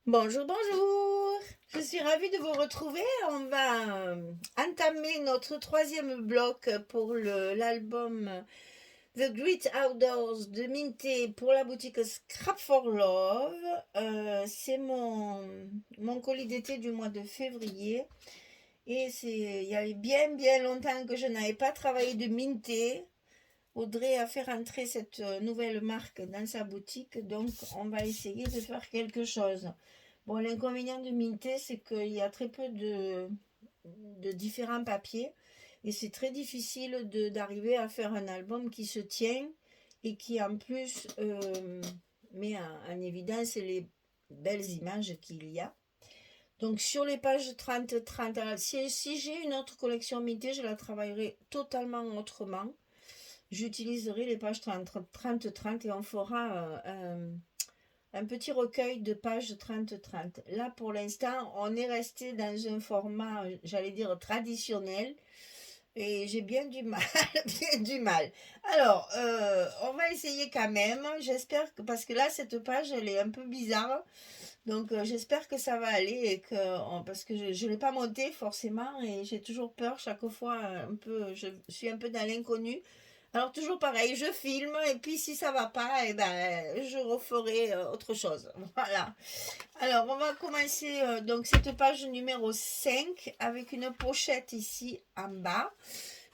Bonjour, bonjour. Je suis ravie de vous retrouver. On va entamer notre troisième bloc pour l'album The Great Outdoors de Minté pour la boutique Scrap for Love. C'est mon colis d'été du mois de février. Et il y avait bien longtemps que je n'avais pas travaillé de Minté. Audrey a fait rentrer cette nouvelle marque dans sa boutique, donc on va essayer de faire quelque chose. Bon, l'inconvénient de Minté, c'est qu'il y a très peu de différents papiers et c'est très difficile d'arriver à faire un album qui se tient et qui en plus met en évidence les belles images qu'il y a. Donc sur les pages 30-30, si j'ai une autre collection Minté, je la travaillerai totalement autrement. J'utiliserai les pages 30-30 et on fera un petit recueil de pages 30-30. Là, pour l'instant, on est resté dans un format, j'allais dire, traditionnel. Et j'ai bien du mal, bien du mal. Alors, on va essayer quand même. J'espère que, parce que là, cette page, elle est un peu bizarre. Donc, j'espère que ça va aller et parce que je ne l'ai pas montée forcément et j'ai toujours peur chaque fois un peu, je suis un peu dans l'inconnu. Alors toujours pareil, je filme et puis si ça va pas, eh ben, je referai autre chose. Voilà. Alors on va commencer donc cette page numéro 5 avec une pochette ici en bas.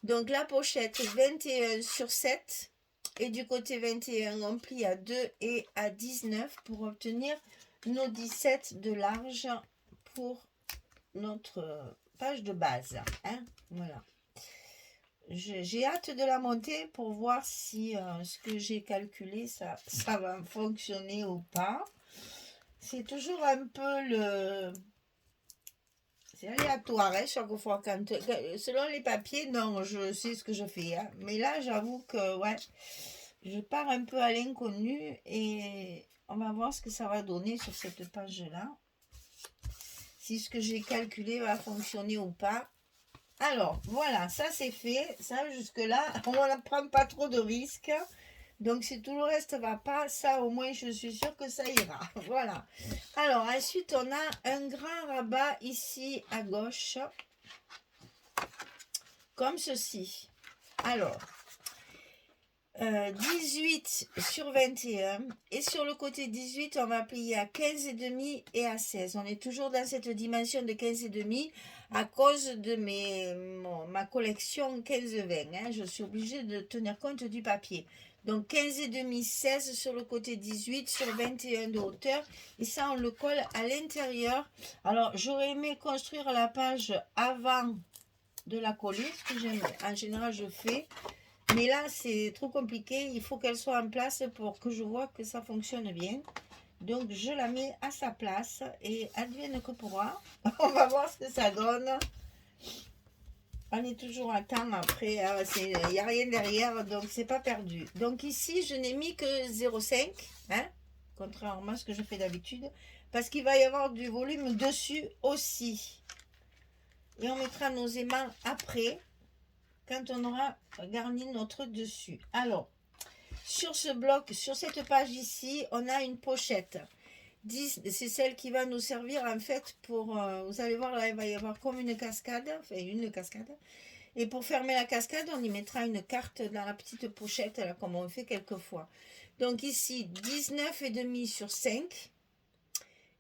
Donc la pochette 21/7 et du côté 21 on plie à 2 et à 19 pour obtenir nos 17 de large pour notre page de base. Hein, voilà. J'ai hâte de la monter pour voir si ce que j'ai calculé, ça va fonctionner ou pas. C'est toujours un peu le... C'est aléatoire, hein, chaque fois. Selon les papiers, non, je sais ce que je fais. Hein. Mais là, j'avoue que, ouais, je pars un peu à l'inconnu et on va voir ce que ça va donner sur cette page-là. Si ce que j'ai calculé va fonctionner ou pas. Alors, voilà, ça c'est fait. Ça, jusque-là, on ne prend pas trop de risques. Donc, si tout le reste ne va pas, ça au moins, je suis sûre que ça ira. Voilà. Alors, ensuite, on a un grand rabat ici à gauche. Comme ceci. Alors, 18/21. Et sur le côté 18, on va plier à 15,5 et à 16. On est toujours dans cette dimension de 15,5 à cause de ma collection 15-20. Hein. Je suis obligée de tenir compte du papier. Donc 15,5, 16 sur le côté 18 sur 21 de hauteur. Et ça, on le colle à l'intérieur. Alors, j'aurais aimé construire la page avant de la coller, ce que j'aime. En général, je fais. Mais là, c'est trop compliqué. Il faut qu'elle soit en place pour que je vois que ça fonctionne bien. Donc, je la mets à sa place et advienne que pourra. On va voir ce que ça donne. On est toujours à temps après. Il n'y a rien derrière, donc c'est pas perdu. Donc ici, je n'ai mis que 0,5. Hein, contrairement à ce que je fais d'habitude. Parce qu'il va y avoir du volume dessus aussi. Et on mettra nos aimants après, quand on aura garni notre dessus. Alors, sur ce bloc, sur cette page ici, on a une pochette. C'est celle qui va nous servir en fait pour, vous allez voir là, il va y avoir comme une cascade, enfin une cascade. Et pour fermer la cascade, on y mettra une carte dans la petite pochette, là, comme on fait quelquefois. Donc ici, 19,5 sur 5.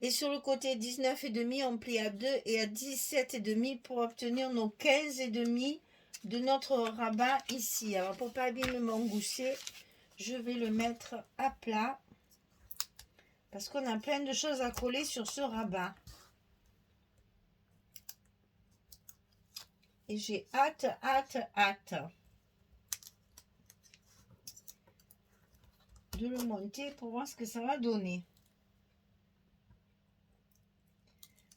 Et sur le côté 19,5, on plie à 2 et à 17,5 pour obtenir nos 15,5 de notre rabat ici. Alors pour ne pas abîmer mon gousset, je vais le mettre à plat parce qu'on a plein de choses à coller sur ce rabat. Et j'ai hâte de le monter pour voir ce que ça va donner.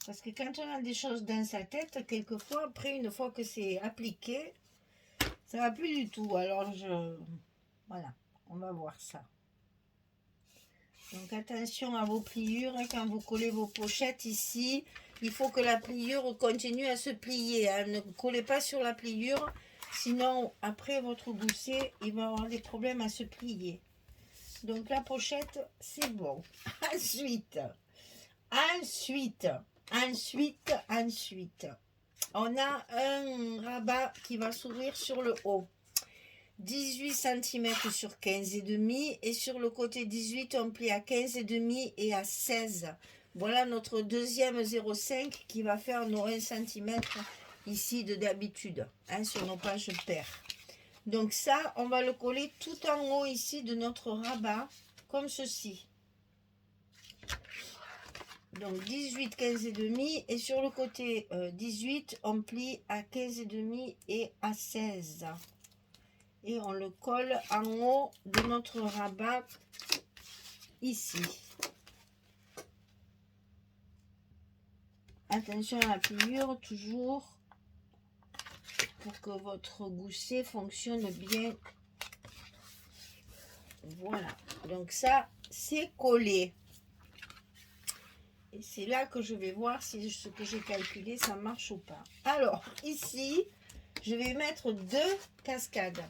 Parce que quand on a des choses dans sa tête, quelquefois, après, une fois que c'est appliqué, ça va plus du tout. Alors, voilà, on va voir ça. Donc, attention à vos pliures. Hein, quand vous collez vos pochettes ici, il faut que la pliure continue à se plier. Hein. Ne collez pas sur la pliure. Sinon, après, votre gousset, il va avoir des problèmes à se plier. Donc, la pochette, c'est bon. Ensuite, Ensuite, on a un rabat qui va s'ouvrir sur le haut. 18 cm sur 15,5 et sur le côté 18 on plie à 15,5 et à 16. Voilà notre deuxième 0,5 qui va faire nos 1 cm ici de d'habitude, hein, sur nos pages paires. Donc ça, on va le coller tout en haut ici de notre rabat, comme ceci. Donc 18, 15,5 et sur le côté 18, on plie à 15,5 et à 16. Et on le colle en haut de notre rabat ici. Attention à la pliure toujours pour que votre gousset fonctionne bien. Voilà, donc ça c'est collé. Et c'est là que je vais voir si ce que j'ai calculé ça marche ou pas. Alors ici, je vais mettre 2 cascades.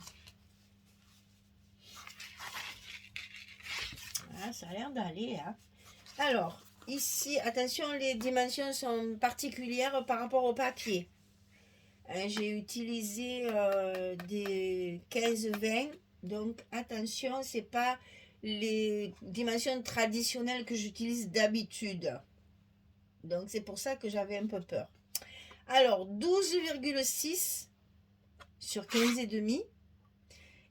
Voilà, ça a l'air d'aller. Hein. Alors ici, attention, les dimensions sont particulières par rapport au papier. J'ai utilisé des 15-20, donc attention, c'est pas les dimensions traditionnelles que j'utilise d'habitude. Donc c'est pour ça que j'avais un peu peur. Alors 12,6 sur 15,5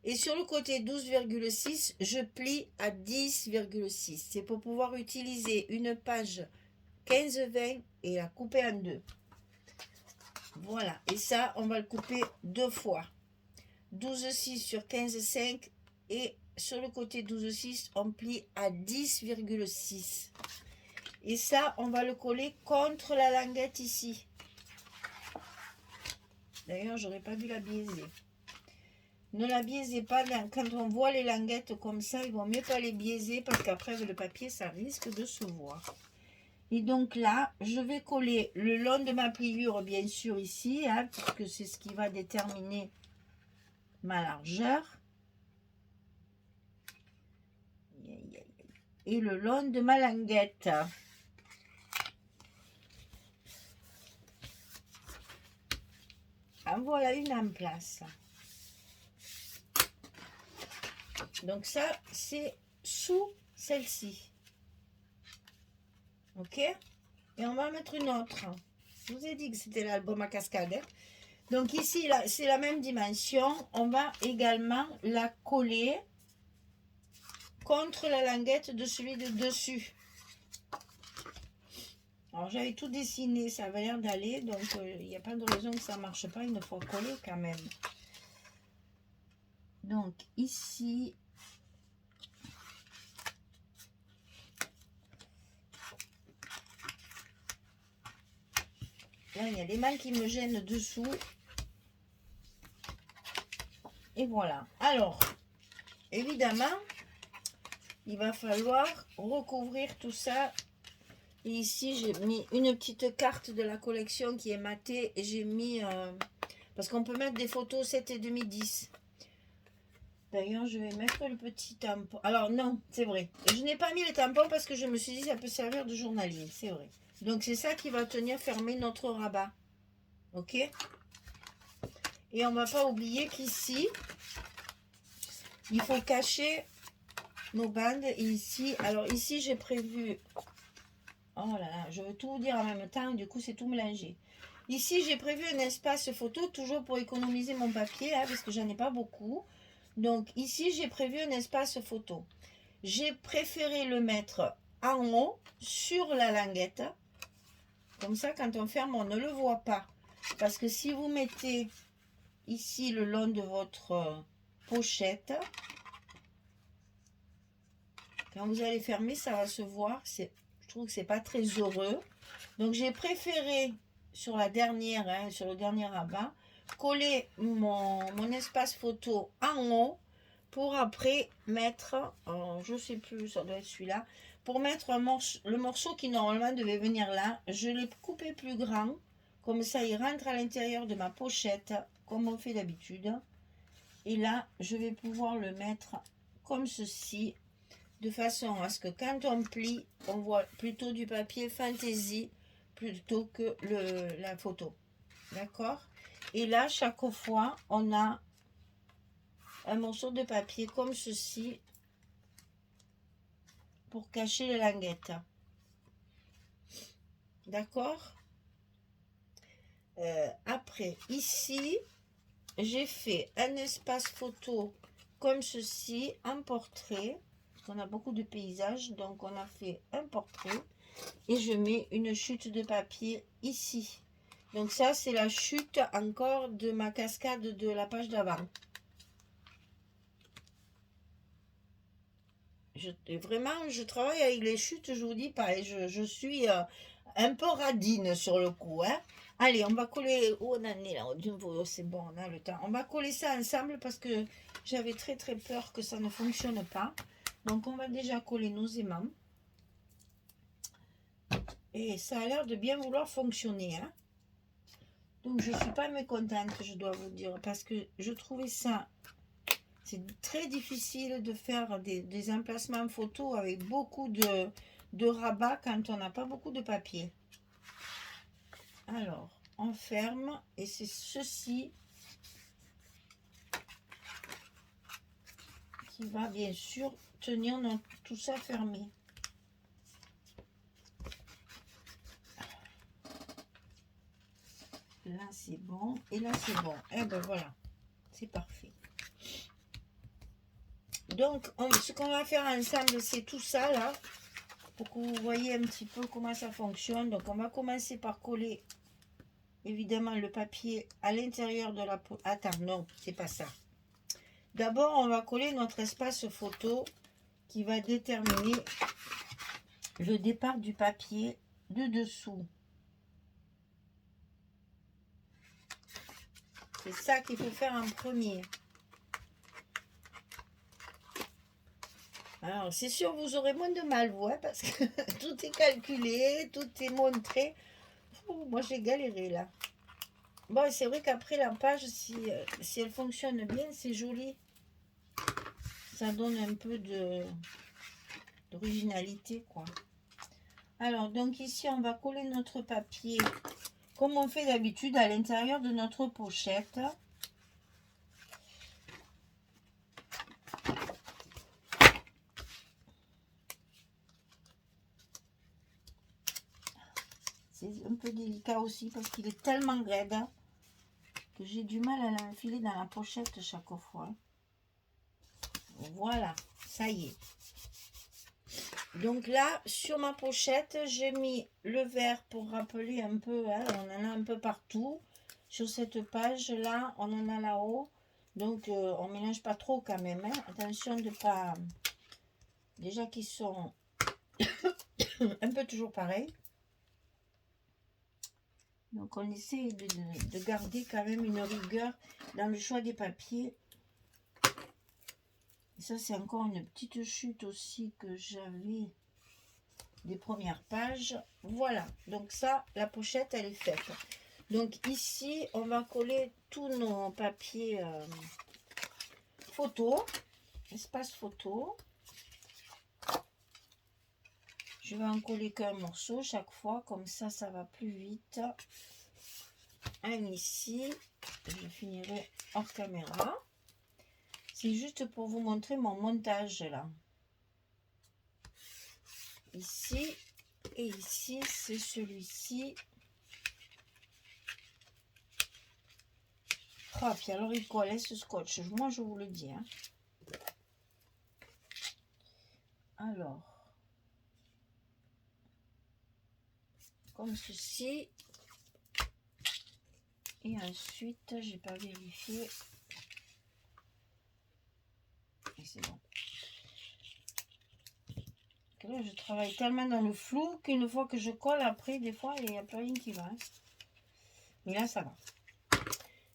et sur le côté 12,6 je plie à 10,6. C'est pour pouvoir utiliser une page 15-20 et la couper en deux. Voilà, et ça on va le couper 2 fois. 12,6 sur 15,5 et sur le côté 12,6 on plie à 10,6. Et ça, on va le coller contre la languette ici. D'ailleurs, j'aurais pas dû la biaiser. Ne la biaisez pas. Quand on voit les languettes comme ça, il vaut mieux pas les biaiser parce qu'après, avec le papier, ça risque de se voir. Et donc là, je vais coller le long de ma pliure, bien sûr, ici, hein, puisque c'est ce qui va déterminer ma largeur. Et le long de ma languette. En voilà une en place. Donc ça, c'est sous celle-ci. Ok? Et on va mettre une autre. Je vous ai dit que c'était l'album à cascade. Hein? Donc ici, là, c'est la même dimension. On va également la coller contre la languette de celui de dessus. Alors j'avais tout dessiné, ça avait l'air d'aller, donc il n'y a pas de raison que ça ne marche pas une fois collé quand même. Donc ici, là il y a les mains qui me gênent dessous. Et voilà. Alors, évidemment, il va falloir recouvrir tout ça. Et ici, j'ai mis une petite carte de la collection qui est matée. Et j'ai mis... parce qu'on peut mettre des photos 7,5, 10. D'ailleurs, je vais mettre le petit tampon. Alors, non, c'est vrai. Je n'ai pas mis les tampons parce que je me suis dit ça peut servir de journalier. C'est vrai. Donc, c'est ça qui va tenir fermé notre rabat. Ok? Et on ne va pas oublier qu'ici, il faut cacher nos bandes. Et ici, alors ici, j'ai prévu... Oh là là, je veux tout vous dire en même temps, du coup c'est tout mélangé. Ici j'ai prévu un espace photo, toujours pour économiser mon papier, hein, parce que j'en ai pas beaucoup. Donc ici j'ai prévu un espace photo. J'ai préféré le mettre en haut, sur la languette. Comme ça quand on ferme on ne le voit pas. Parce que si vous mettez ici le long de votre pochette, quand vous allez fermer ça va se voir, je trouve que c'est pas très heureux. Donc j'ai préféré sur la dernière, hein, sur le dernier rabat, coller mon espace photo en haut pour après mettre, je sais plus, ça doit être celui-là, pour mettre le morceau qui normalement devait venir là. Je l'ai coupé plus grand, comme ça il rentre à l'intérieur de ma pochette, comme on fait d'habitude. Et là, je vais pouvoir le mettre comme ceci. de façon à ce que quand on plie, on voit plutôt du papier fantaisie plutôt que la photo. D'accord? Et là, chaque fois, on a un morceau de papier comme ceci pour cacher les languettes. D'accord? Après, ici, j'ai fait un espace photo comme ceci, un portrait. On a beaucoup de paysages, donc on a fait un portrait. Et je mets une chute de papier ici. Donc ça, c'est la chute encore de ma cascade de la page d'avant. Vraiment, je travaille avec les chutes, je vous dis pas, je suis un peu radine sur le coup. Hein. Allez, on va coller, où on en est là, c'est bon, on a le temps. On va coller ça ensemble parce que j'avais très peur que ça ne fonctionne pas. Donc on va déjà coller nos aimants. Et ça a l'air de bien vouloir fonctionner. Hein. Donc je ne suis pas mécontente, je dois vous dire, parce que je trouvais ça... C'est très difficile de faire des emplacements photos avec beaucoup de rabat quand on n'a pas beaucoup de papier. Alors, on ferme et c'est ceci qui va bien sûr tenir tout ça fermé. Là c'est bon et là c'est bon. Et ben voilà, c'est parfait. Donc, ce qu'on va faire ensemble, c'est tout ça là, pour que vous voyez un petit peu comment ça fonctionne. Donc, on va commencer par coller, évidemment, le papier à l'intérieur de la... Attends, non, c'est pas ça. D'abord, on va coller notre espace photo qui va déterminer le départ du papier de dessous. C'est ça qu'il faut faire en premier. Alors, c'est sûr, vous aurez moins de mal, vous, hein, parce que tout est calculé, tout est montré. Ouh, moi, j'ai galéré, là. Bon, c'est vrai qu'après, la page, si elle fonctionne bien, c'est joli. Ça donne un peu d'originalité, quoi. Alors, donc ici, on va coller notre papier, comme on fait d'habitude, à l'intérieur de notre pochette. C'est un peu délicat aussi parce qu'il est tellement raide que j'ai du mal à l'enfiler dans la pochette chaque fois. Voilà, ça y est. Donc là, sur ma pochette, j'ai mis le vert pour rappeler un peu, hein, on en a un peu partout. Sur cette page-là, on en a là-haut. Donc, on ne mélange pas trop quand même. Hein. Attention de pas... Déjà qu'ils sont un peu toujours pareils. Donc on essaie de garder quand même une rigueur dans le choix des papiers. Et ça c'est encore une petite chute aussi que j'avais des premières pages. Voilà, donc ça, la pochette elle est faite. Donc ici, on va coller tous nos papiers photo, espace photo. Je vais en coller qu'un morceau chaque fois, comme ça, ça va plus vite. Un ici, je finirai hors caméra. C'est juste pour vous montrer mon montage là. Ici et ici, c'est celui-ci. Ah, puis alors il colle ce scotch, moi je vous le dis. Hein. Alors, comme ceci. Et ensuite, j'ai pas vérifié. Et c'est bon. Là, je travaille tellement dans le flou qu'une fois que je colle, après, des fois, il n'y a plus rien qui va. Hein. Mais là, ça va.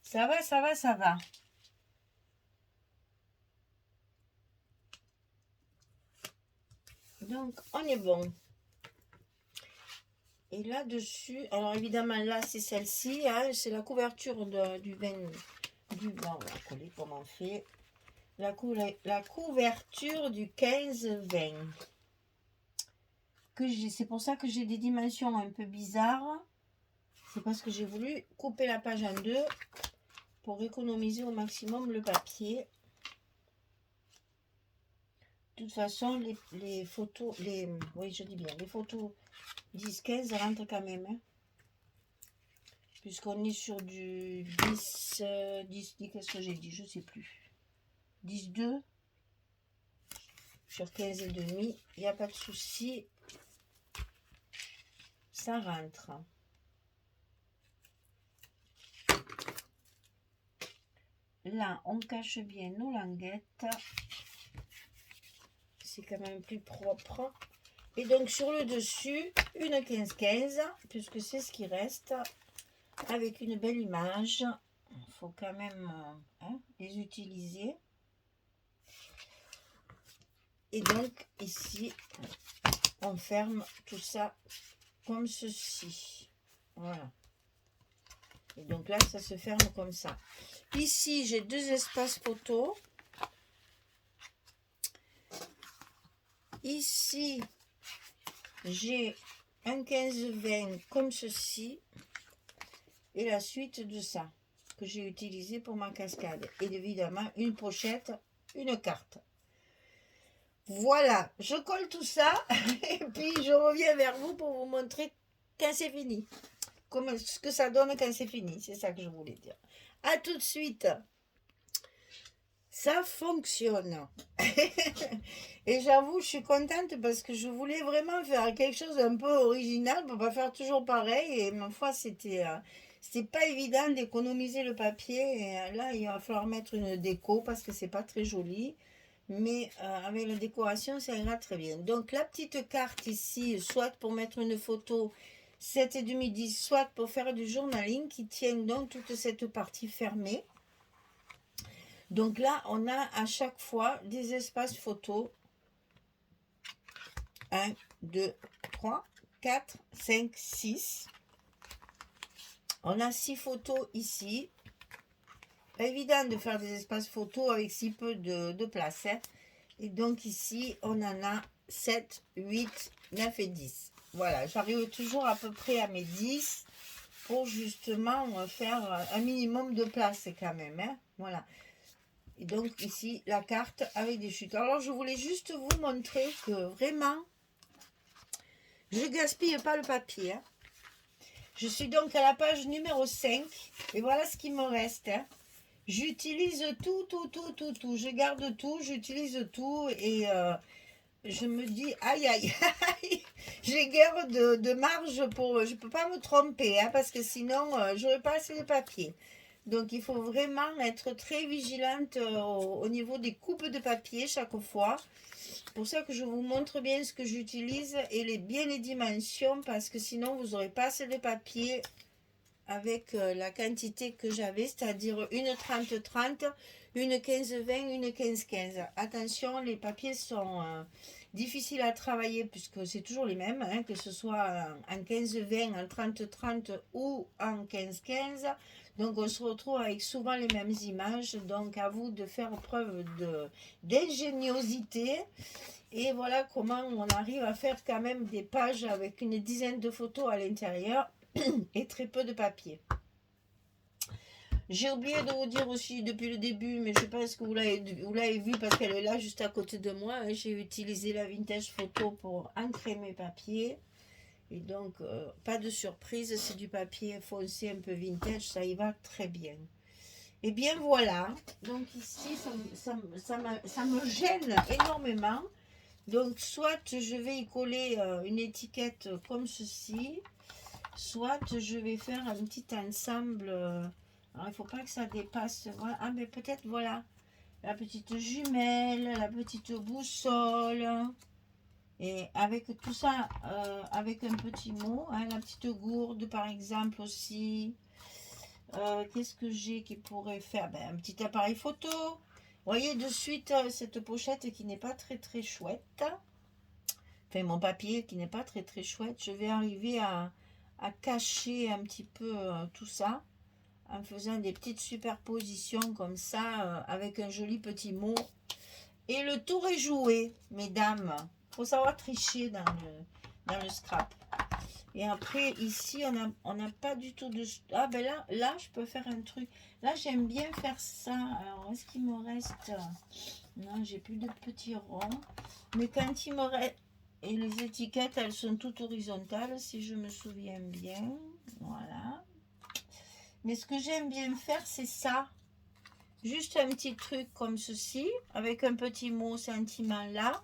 Ça va, ça va, ça va. Donc, on est bon. Et là-dessus, alors évidemment, là, c'est celle-ci. Hein, c'est la couverture du vin. On va coller comme on fait. la couverture du 15-20. C'est pour ça que j'ai des dimensions un peu bizarres. C'est parce que j'ai voulu couper la page en deux pour économiser au maximum le papier. De toute façon, les photos, oui, je dis bien, les photos 10-15 rentrent quand même. Hein, puisqu'on est sur du 10, 10, qu'est-ce que j'ai dit? Je ne sais plus. 10-2 sur 15 et demi. Il n'y a pas de souci. Ça rentre. Là, on cache bien nos languettes. C'est quand même plus propre. Et donc, sur le dessus, une 15-15, puisque c'est ce qui reste, avec une belle image. Il faut quand même les utiliser. Et donc, ici, on ferme tout ça comme ceci. Voilà. Et donc là, ça se ferme comme ça. Ici, j'ai deux espaces photos. Ici, j'ai un 15-20 comme ceci. Et la suite de ça, que j'ai utilisé pour ma cascade. Et évidemment, une pochette, une carte. Voilà, je colle tout ça. Et puis, je reviens vers vous pour vous montrer quand c'est fini. Comme ce que ça donne quand c'est fini. C'est ça que je voulais dire. À tout de suite. Ça fonctionne. Et j'avoue, je suis contente parce que je voulais vraiment faire quelque chose d'un peu original pour pas faire toujours pareil. Et ma foi, c'était pas évident d'économiser le papier. Et là, il va falloir mettre une déco parce que c'est pas très joli. Mais avec la décoration, ça ira très bien. Donc, la petite carte ici, soit pour mettre une photo 7,5 10, soit pour faire du journaling qui tient donc toute cette partie fermée. Donc là, on a à chaque fois des espaces photos. 1, 2, 3, 4, 5, 6. On a 6 photos ici. Pas évident de faire des espaces photos avec si peu de place. Hein. Et donc ici, on en a 7, 8, 9 et 10. Voilà, j'arrive toujours à peu près à mes 10 pour justement faire un minimum de place quand même. Hein. Voilà. Et donc ici, la carte avec des chutes. Alors, je voulais juste vous montrer que vraiment, je gaspille pas le papier. Hein. Je suis donc à la page numéro 5. Et voilà ce qui me reste. Hein. J'utilise tout. Je garde tout, j'utilise tout. Et je me dis, aïe, aïe, aïe. J'ai guère de marge pour... Je ne peux pas me tromper. Hein, parce que sinon, j'aurais pas assez de papier. Donc, il faut vraiment être très vigilante au niveau des coupes de papier chaque fois. C'est pour ça que je vous montre bien ce que j'utilise et bien les dimensions parce que sinon, vous n'aurez pas assez de papier avec la quantité que j'avais, c'est-à-dire une 30-30, une 15-20, une 15-15. Attention, les papiers sont difficiles à travailler puisque c'est toujours les mêmes, hein, que ce soit en 15-20, en 30-30 ou en 15-15. Donc, on se retrouve avec souvent les mêmes images. Donc, à vous de faire preuve d'ingéniosité. Et voilà comment on arrive à faire quand même des pages avec une dizaine de photos à l'intérieur et très peu de papier. J'ai oublié de vous dire aussi depuis le début, mais je pense que vous l'avez vu parce qu'elle est là juste à côté de moi. Hein, j'ai utilisé la Vintage Photo pour ancrer mes papiers. Et donc, pas de surprise, c'est du papier foncé un peu vintage, ça y va très bien. Et bien voilà, donc ici, ça me gêne énormément. Donc, soit je vais y coller une étiquette comme ceci, soit je vais faire un petit ensemble. Alors, il ne faut pas que ça dépasse. Voilà. Ah, mais peut-être, voilà. La petite jumelle, la petite boussole. Et avec tout ça, avec un petit mot. Hein, la petite gourde, par exemple, aussi. Qu'est-ce que j'ai qui pourrait faire un petit appareil photo. Vous voyez de suite cette pochette qui n'est pas très très chouette. Enfin, mon papier qui n'est pas très très chouette. Je vais arriver à cacher un petit peu tout ça en faisant des petites superpositions comme ça, avec un joli petit mot. Et le tour est joué, mesdames. Il faut savoir tricher dans le scrap. Et après, ici, on n'a pas du tout de... Ah, ben là, je peux faire un truc. Là, j'aime bien faire ça. Alors, est-ce qu'il me reste... Non, j'ai plus de petits ronds. Mais quand il me reste... Et les étiquettes, elles sont toutes horizontales, si je me souviens bien. Voilà. Mais ce que j'aime bien faire, c'est ça. Juste un petit truc comme ceci, avec un petit mot sentiment là.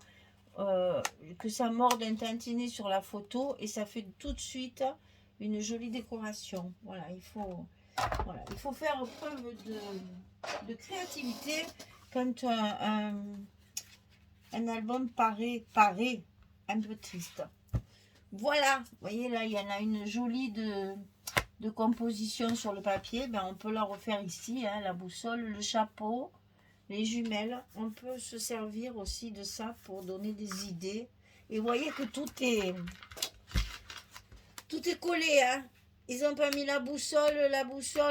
Que ça morde un tantinet sur la photo et ça fait tout de suite une jolie décoration. Voilà, il faut faire preuve de créativité quand un album paraît un peu triste. Voilà, vous voyez là, il y en a une jolie de composition sur le papier. Ben, on peut la refaire ici, hein, la boussole, le chapeau. Les jumelles, on peut se servir aussi de ça pour donner des idées. Et vous voyez que tout est collé. Hein. Ils n'ont pas mis la boussole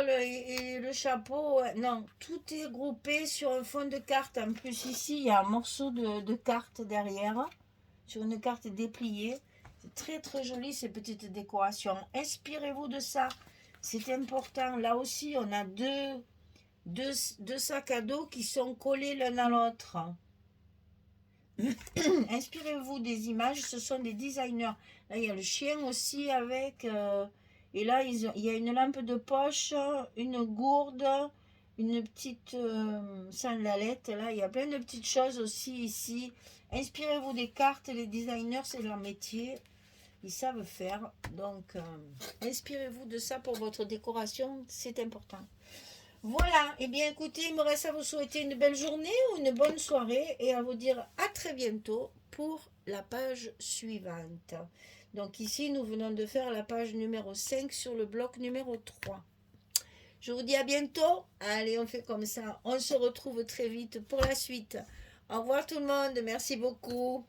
et le chapeau. Non, tout est groupé sur un fond de carte. En plus, ici, il y a un morceau de carte derrière, sur une carte dépliée. C'est très, très joli, ces petites décorations. Inspirez-vous de ça. C'est important. Là aussi, on a deux sacs à dos qui sont collés l'un à l'autre. Inspirez-vous des images, ce sont des designers. Là, il y a le chien aussi avec... et là, il y a une lampe de poche, une gourde, une petite sandalette. Là, il y a plein de petites choses aussi ici. Inspirez-vous des cartes. Les designers, c'est leur métier. Ils savent faire. Donc, inspirez-vous de ça pour votre décoration. C'est important. Voilà, et bien écoutez, il me reste à vous souhaiter une belle journée ou une bonne soirée et à vous dire à très bientôt pour la page suivante. Donc ici, nous venons de faire la page numéro 5 sur le bloc numéro 3. Je vous dis à bientôt. Allez, on fait comme ça. On se retrouve très vite pour la suite. Au revoir tout le monde. Merci beaucoup.